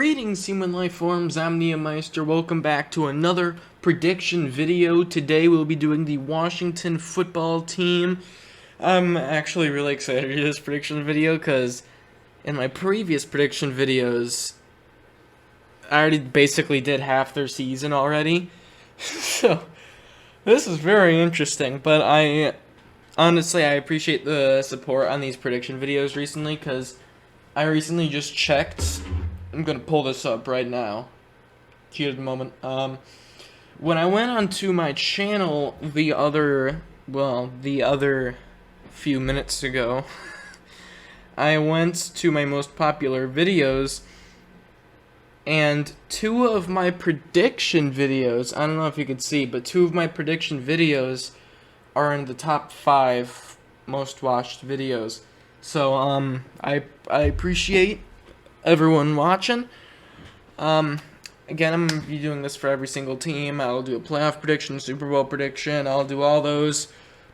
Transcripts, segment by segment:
Greetings, human life forms. I'm Meister. Welcome back to another prediction video. Today we'll be doing the Washington football team. I'm actually really excited to do this prediction video because in my previous prediction videos, I already basically did half their season already. So this is very interesting, but honestly I appreciate the support on these prediction videos recently because I recently just checked. I'm gonna pull this up right now. Cue at the moment. When I went onto my channel the other few minutes ago, I went to my most popular videos, and two of my prediction videos, I don't know if you can see, but two of my prediction videos are in the top 5 most watched videos. So, I appreciate everyone watching. Again, I'm going to be doing this for every single team. I'll do a playoff prediction, Super Bowl prediction. I'll do all those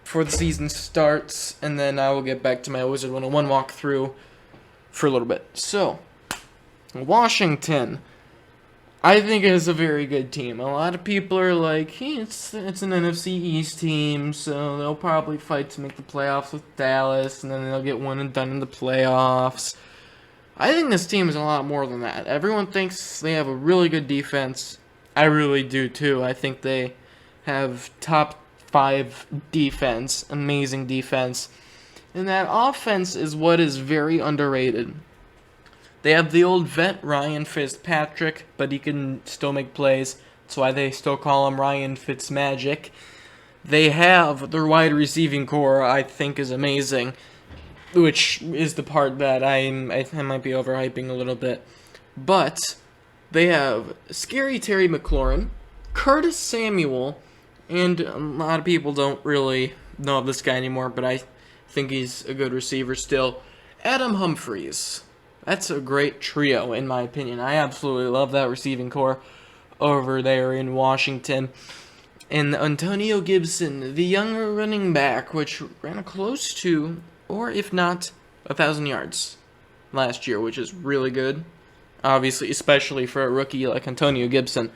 before the season starts, and then I will get back to my Wizard 101 walkthrough for a little bit. So, Washington, I think is a very good team. A lot of people are like, hey, it's an NFC East team, so they'll probably fight to make the playoffs with Dallas, and then they'll get one and done in the playoffs. I think this team is a lot more than that. Everyone thinks they have a really good defense. I really do too. I think they have top 5 defense, amazing defense. And that offense is what is very underrated. They have the old vet Ryan Fitzpatrick, but he can still make plays. That's why they still call him Ryan Fitzmagic. They have their wide receiving core, I think, is amazing, which is the part that I might be overhyping a little bit. But they have Scary Terry McLaurin, Curtis Samuel, and a lot of people don't really know of this guy anymore, but I think he's a good receiver still. Adam Humphries. That's a great trio, in my opinion. I absolutely love that receiving core over there in Washington. And Antonio Gibson, the younger running back, which ran close to, or if not, 1,000 yards last year, which is really good. Obviously, especially for a rookie like Antonio Gibson.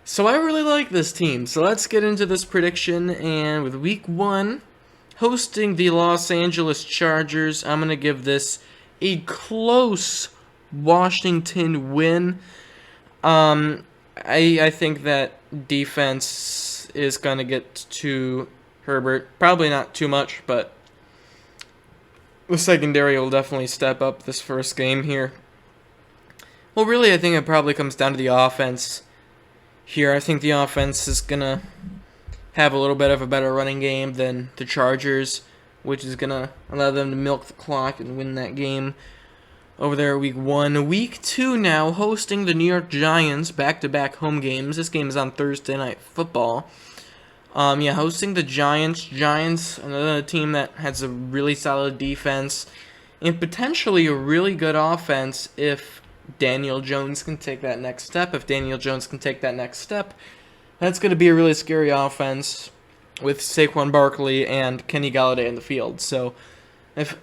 So I really like this team. So let's get into this prediction. And with week 1, hosting the Los Angeles Chargers, I'm going to give this a close Washington win. I think that defense is going to get to Herbert. Probably not too much, but the secondary will definitely step up this first game here. Well, really, I think it probably comes down to the offense here. I think the offense is going to have a little bit of a better running game than the Chargers, which is going to allow them to milk the clock and win that game over there week 1. Week 2 now, hosting the New York Giants, back-to-back home games. This game is on Thursday Night Football. Hosting the Giants. Giants, another team that has a really solid defense and potentially a really good offense if Daniel Jones can take that next step. If Daniel Jones can take that next step, that's going to be a really scary offense with Saquon Barkley and Kenny Golladay in the field. So if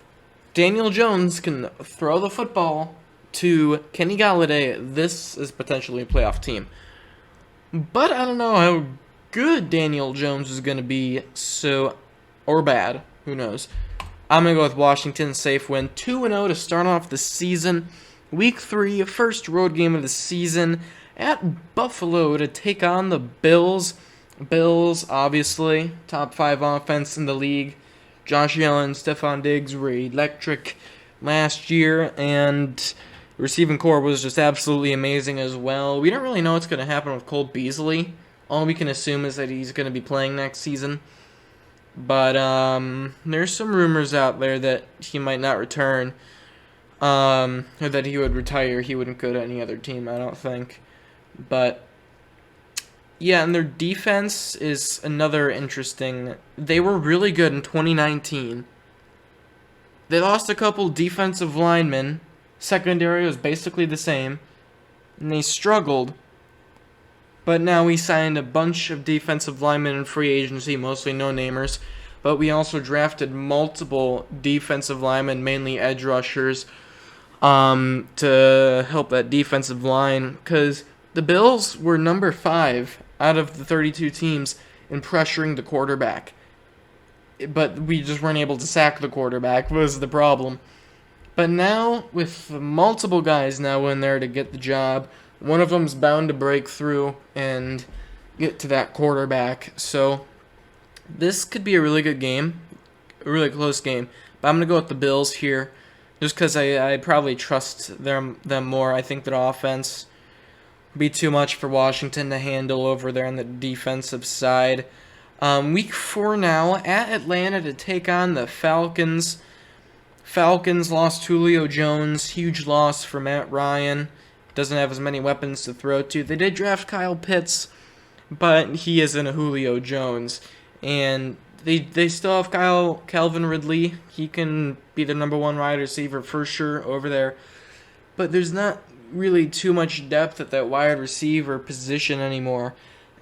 Daniel Jones can throw the football to Kenny Golladay, this is potentially a playoff team. But I don't know how good Daniel Jones is going to be, or bad, who knows. I'm going to go with Washington, safe win, 2-0 to start off the season. Week 3, first road game of the season at Buffalo to take on the Bills. Bills, obviously, top 5 offense in the league. Josh Allen, Stephon Diggs were electric last year, and receiving core was just absolutely amazing as well. We don't really know what's going to happen with Cole Beasley. All we can assume is that he's going to be playing next season. But there's some rumors out there that he might not return, or that he would retire. He wouldn't go to any other team, I don't think. But yeah, and their defense is another interesting. They were really good in 2019. They lost a couple defensive linemen. Secondary was basically the same, and they struggled. But now we signed a bunch of defensive linemen in free agency, mostly no-namers. But we also drafted multiple defensive linemen, mainly edge rushers. to help that defensive line, because the Bills were number 5 out of the 32 teams in pressuring the quarterback. But we just weren't able to sack the quarterback was the problem. But now, with multiple guys now in there to get the job, one of them's bound to break through and get to that quarterback. So this could be a really good game, a really close game. But I'm going to go with the Bills here, just because I probably trust them more. I think their offense would be too much for Washington to handle over there on the defensive side. Week 4 now, at Atlanta to take on the Falcons. Falcons lost Julio Jones, huge loss for Matt Ryan. Doesn't have as many weapons to throw to. They did draft Kyle Pitts, but he isn't a Julio Jones. And they still have Calvin Ridley. He can be the number 1 wide receiver for sure over there. But there's not really too much depth at that wide receiver position anymore.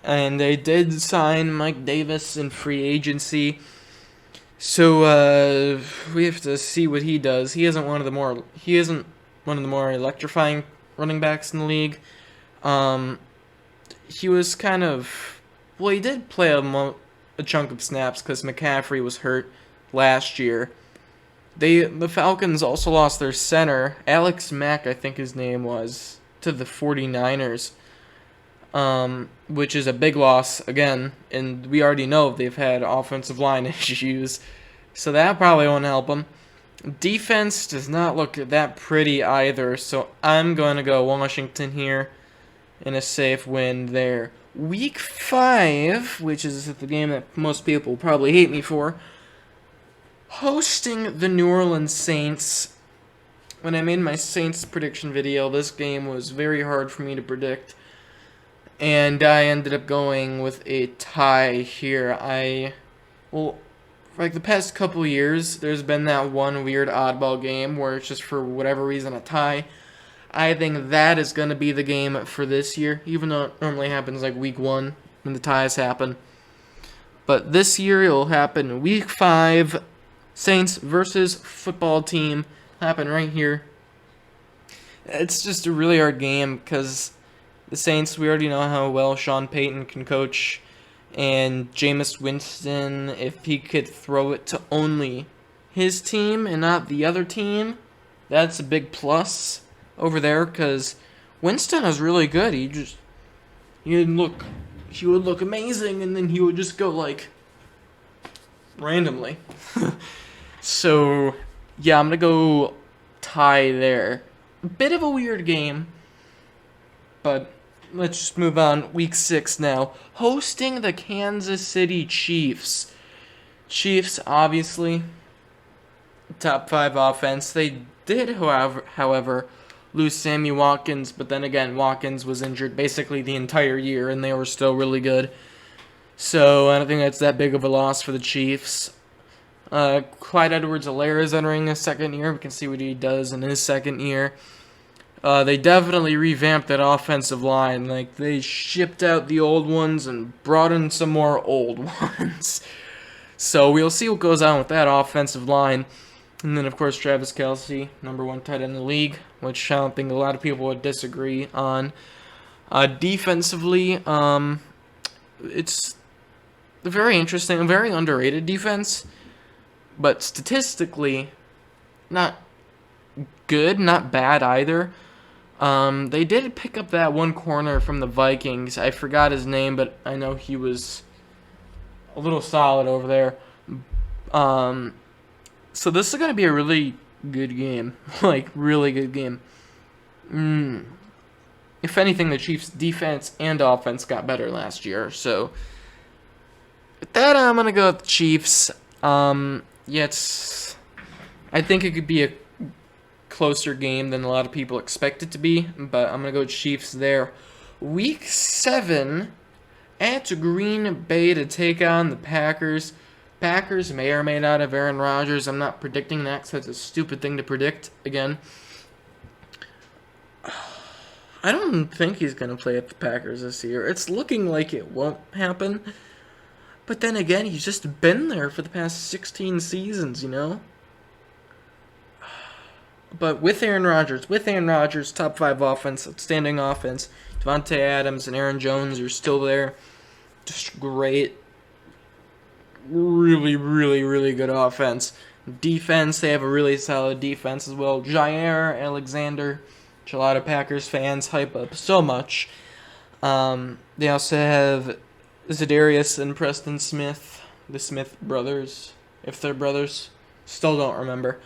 And they did sign Mike Davis in free agency. So we have to see what he does. He isn't one of the more electrifying running backs in the league. He was kind of, well, he did play a chunk of snaps because McCaffrey was hurt last year. The Falcons also lost their center, Alex Mack, I think his name was, to the 49ers. Which is a big loss again, and we already know they've had offensive line issues, so that probably won't help them. Defense does not look that pretty either, so I'm going to go Washington here in a safe win there. Week 5, which is the game that most people probably hate me for, hosting the New Orleans Saints. When I made my Saints prediction video, this game was very hard for me to predict. And I ended up going with a tie here. Like the past couple years, there's been that one weird oddball game where it's just for whatever reason a tie. I think that is going to be the game for this year, even though it normally happens like week 1 when the ties happen. But this year it'll happen week 5, Saints versus football team, happen right here. It's just a really hard game because the Saints, we already know how well Sean Payton can coach, and Jameis Winston, if he could throw it to only his team and not the other team, that's a big plus over there, because Winston is really good. He would look amazing, and then he would just go like randomly. So yeah, I'm gonna go tie there. A bit of a weird game, but let's just move on. Week 6 now. Hosting the Kansas City Chiefs. Chiefs, obviously, top 5 offense. They did, however, lose Sammy Watkins, but then again, Watkins was injured basically the entire year, and they were still really good. So I don't think that's that big of a loss for the Chiefs. Clyde Edwards-Helaire is entering his second year. We can see what he does in his second year. They definitely revamped that offensive line. Like, they shipped out the old ones and brought in some more old ones. So we'll see what goes on with that offensive line. And then, of course, Travis Kelce, number 1 tight end in the league, which I don't think a lot of people would disagree on. Defensively, it's very interesting, a very underrated defense, but statistically, not good, not bad either. They did pick up that one corner from the Vikings. I forgot his name, but I know he was a little solid over there. So this is going to be a really good game. Like, really good game. If anything, the Chiefs' defense and offense got better last year. So, with that, I'm going to go with the Chiefs. Yeah, I think it could be a closer game than a lot of people expect it to be, but I'm going to go Chiefs there. Week 7 at Green Bay to take on the Packers. Packers may or may not have Aaron Rodgers. I'm not predicting that because that's a stupid thing to predict again. I don't think he's going to play at the Packers this year. It's looking like it won't happen. But then again, he's just been there for the past 16 seasons, you know? But with Aaron Rodgers, top 5 offense, outstanding offense. Devontae Adams and Aaron Jones are still there. Just great. Really, really, really good offense. Defense, they have a really solid defense as well. Jaire Alexander, which a lot of Packers fans hype up so much. They also have Zadarius and Preston Smith, the Smith brothers, if they're brothers. Still don't remember.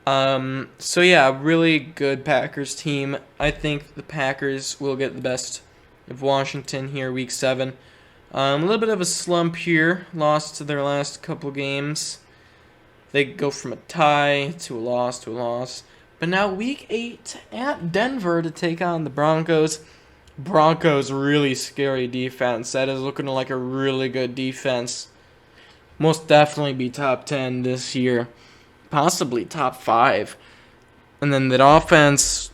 So yeah, really good Packers team. I think the Packers will get the best of Washington here, Week 7. A little bit of a slump here. Lost to their last couple games. They go from a tie to a loss. But now Week 8 at Denver to take on the Broncos. Broncos really scary defense. That is looking like a really good defense. Most definitely be top 10 this year. Possibly top 5. And then that offense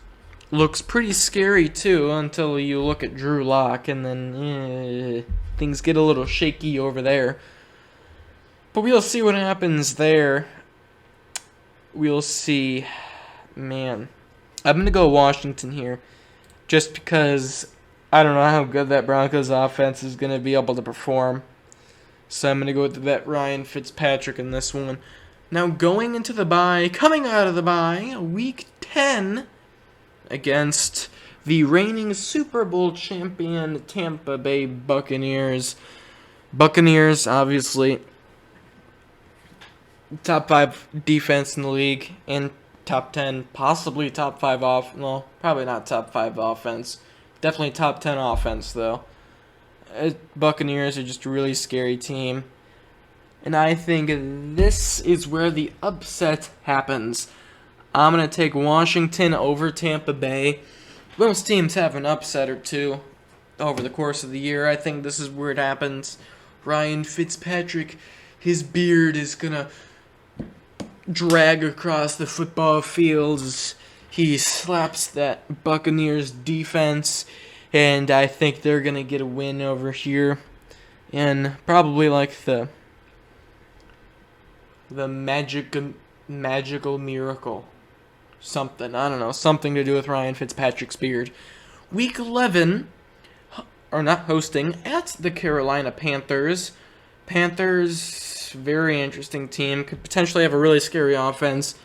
looks pretty scary too until you look at Drew Lock, and then things get a little shaky over there. But we'll see what happens there. We'll see. Man, I'm going to go Washington here just because I don't know how good that Broncos offense is going to be able to perform. So I'm going to go with the vet Ryan Fitzpatrick in this one. Now going into the bye, coming out of the bye, Week 10 against the reigning Super Bowl champion Tampa Bay Buccaneers. Buccaneers, obviously, top 5 defense in the league and top 10, possibly top 5 off. No, probably not top 5 offense. Definitely top 10 offense, though. Buccaneers are just a really scary team. And I think this is where the upset happens. I'm going to take Washington over Tampa Bay. Most teams have an upset or two over the course of the year. I think this is where it happens. Ryan Fitzpatrick, his beard is going to drag across the football field as he slaps that Buccaneers defense. And I think they're going to get a win over here. And probably like the magical miracle. Something. I don't know. Something to do with Ryan Fitzpatrick's beard. Week 11, or not hosting, at the Carolina Panthers. Panthers, very interesting team. Could potentially have a really scary offense.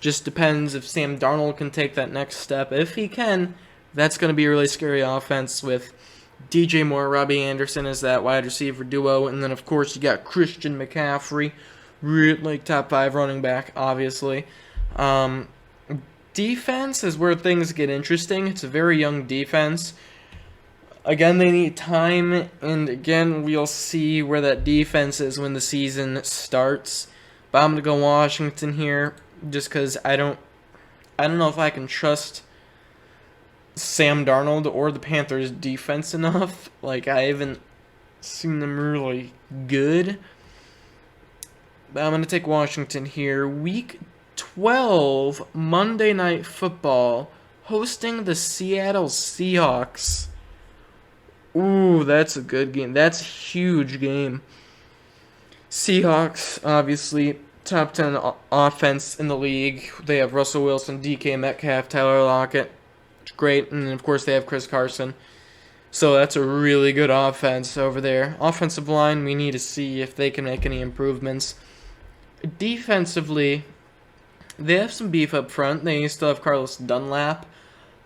Just depends if Sam Darnold can take that next step. If he can, that's going to be a really scary offense with DJ Moore, Robbie Anderson as that wide receiver duo. And then, of course, you got Christian McCaffrey. Like top 5 running back, obviously. Defense is where things get interesting. It's a very young defense. Again, they need time, and again, we'll see where that defense is when the season starts. But I'm gonna go Washington here, just because I don't know if I can trust Sam Darnold or the Panthers' defense enough. Like, I haven't seen them really good. But I'm going to take Washington here. Week 12, Monday Night Football, hosting the Seattle Seahawks. Ooh, that's a good game. That's a huge game. Seahawks, obviously, top 10 offense in the league. They have Russell Wilson, DK Metcalf, Tyler Lockett. Great. And, of course, they have Chris Carson. So that's a really good offense over there. Offensive line, we need to see if they can make any improvements. Defensively, they have some beef up front. They still have Carlos Dunlap.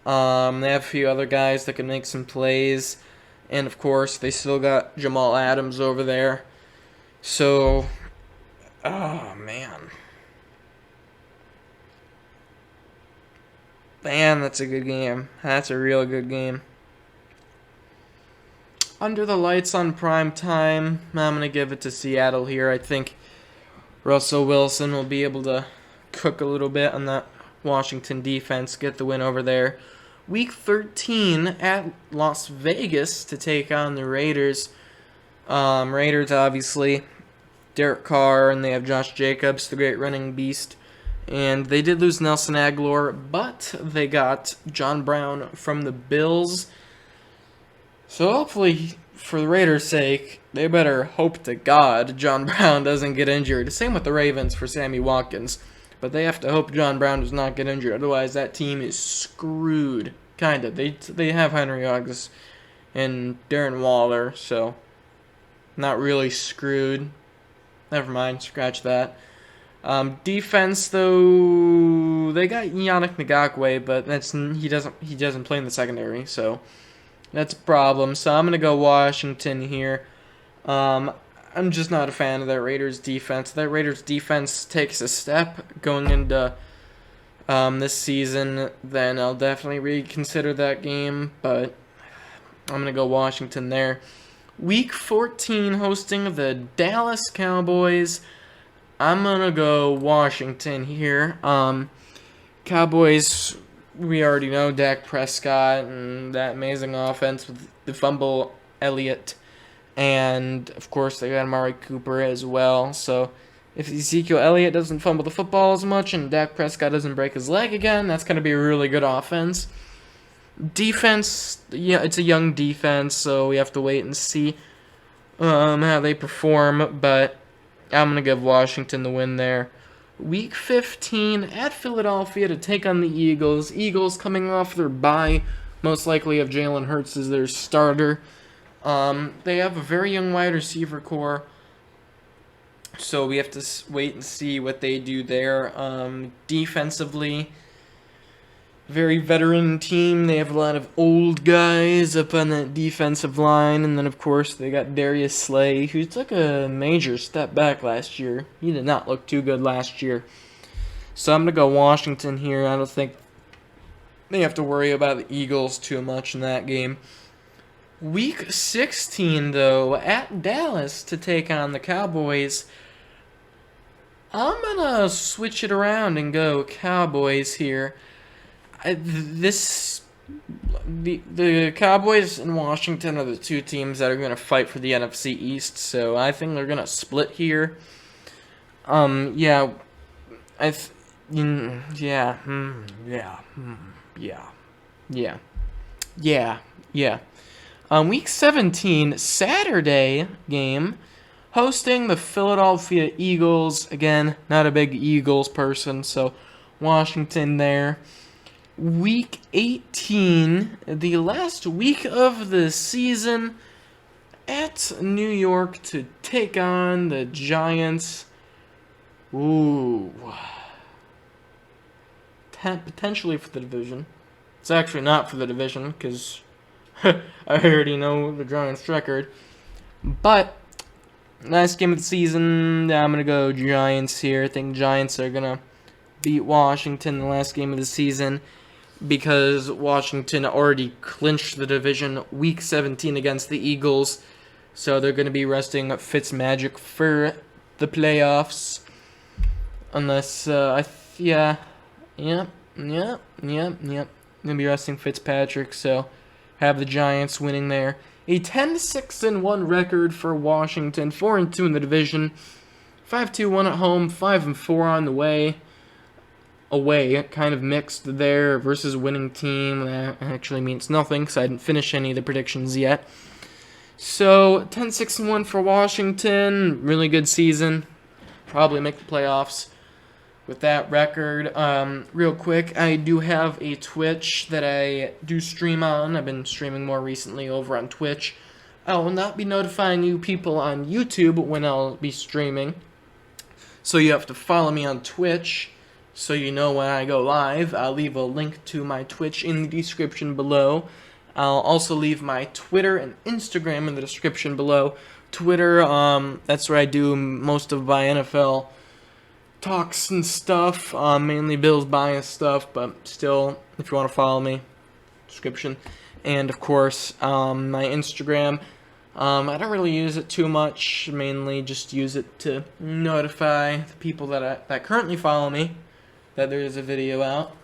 They have a few other guys that can make some plays. And, of course, they still got Jamal Adams over there. So, oh, man. Man, that's a good game. That's a real good game. Under the lights on prime time, I'm going to give it to Seattle here. I think Russell Wilson will be able to cook a little bit on that Washington defense, get the win over there. Week 13 at Las Vegas to take on the Raiders. Raiders, obviously, Derek Carr, and they have Josh Jacobs, the great running beast. And they did lose Nelson Aguilar, but they got John Brown from the Bills. So hopefully, for the Raiders' sake, they better hope to God John Brown doesn't get injured. Same with the Ravens for Sammy Watkins. But they have to hope John Brown does not get injured. Otherwise, that team is screwed. Kind of. They have Henry Ruggs and Darren Waller, so not really screwed. Never mind. Scratch that. Defense, though, they got Yannick Ngakoue, but he doesn't play in the secondary, so that's a problem. So I'm gonna go Washington here. I'm just not a fan of that Raiders defense. That Raiders defense takes a step going into this season, then I'll definitely reconsider that game. But I'm gonna go Washington there. Week 14, hosting the Dallas Cowboys. I'm going to go Washington here. Cowboys, we already know Dak Prescott and that amazing offense with the fumble Elliott. And, of course, they got Amari Cooper as well. So, if Ezekiel Elliott doesn't fumble the football as much and Dak Prescott doesn't break his leg again, that's going to be a really good offense. Defense, yeah, it's a young defense, so we have to wait and see how they perform. But I'm going to give Washington the win there. Week 15 at Philadelphia to take on the Eagles. Eagles coming off their bye, most likely have Jalen Hurts as their starter. They have a very young wide receiver core, so we have to wait and see what they do there. Defensively, very veteran team. They have a lot of old guys up on that defensive line. And then, of course, they got Darius Slay, who took a major step back last year. He did not look too good last year. So I'm going to go Washington here. I don't think they have to worry about the Eagles too much in that game. Week 16, though, at Dallas to take on the Cowboys. I'm going to switch it around and go Cowboys here. The Cowboys and Washington are the two teams that are going to fight for the NFC East, so I think they're going to split here. Yeah. Week 17, Saturday game, hosting the Philadelphia Eagles. Again, not a big Eagles person, so Washington there. Week 18, the last week of the season, at New York to take on the Giants. Ooh. Potentially for the division. It's actually not for the division, because I already know the Giants' record. But, last game of the season, I'm going to go Giants here. I think Giants are going to beat Washington in the last game of the season, because Washington already clinched the division week 17 against the Eagles. So they're going to be resting Fitzmagic for the playoffs. Unless, Going to be resting Fitzpatrick, so have the Giants winning there. A 10-6-1 record for Washington, 4-2 in the division, 5-2-1 at home, 5-4 on the way. Away, kind of mixed there versus winning team. That actually means nothing because I didn't finish any of the predictions yet. So 10-6-1 for Washington, really good season. Probably make the playoffs with that record. Real quick, I do have a Twitch that I do stream on. I've been streaming more recently over on Twitch. I will not be notifying you people on YouTube when I'll be streaming. So you have to follow me on Twitch so you know when I go live. I'll leave a link to my Twitch in the description below. I'll also leave my Twitter and Instagram in the description below. Twitter, that's where I do most of my NFL talks and stuff, mainly Bills bias stuff, but still, if you want to follow me, description. And, of course, my Instagram, I don't really use it too much, mainly just use it to notify the people that currently follow me that there is a video out.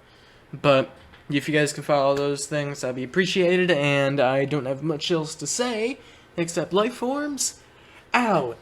But if you guys can follow those things, that'd be appreciated, and I don't have much else to say except life forms out.